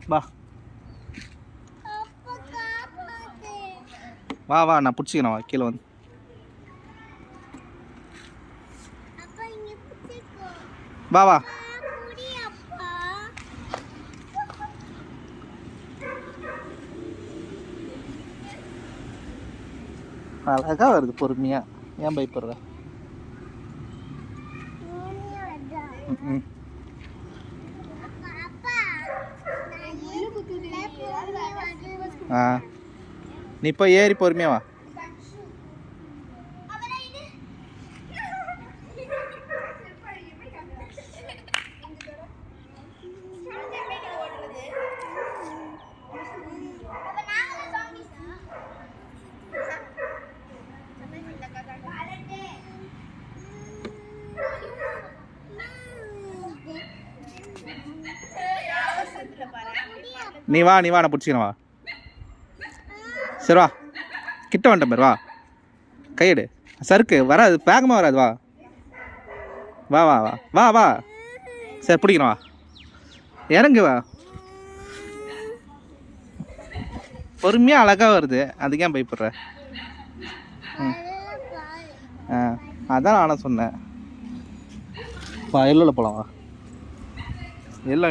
வா வா வா நான் பிடிச்சிக்கிறேன் வா கீழே வந்து வா வா அழகா வருது பொறுமையா ஏன் பயப்படுற நீ இப்போ ஏறி பொறுமையா வா நீ வா நான் பிடிச்சிக்கிறேன் வா சரி வா கிட்ட வந்துட்ட பாரு வா கையெடு சறுக்கு வராது வேகமாக வராது வா வா வா வா வா வா சரி பிடிக்கிறேன் வா இறங்கு வா பொறுமையாக அழகாக வருது அதுக்கு ஏன் பயப்படுற அதான் நானும் சொன்னேன் வா எல்லில் போகலாம் வா எல்லாம்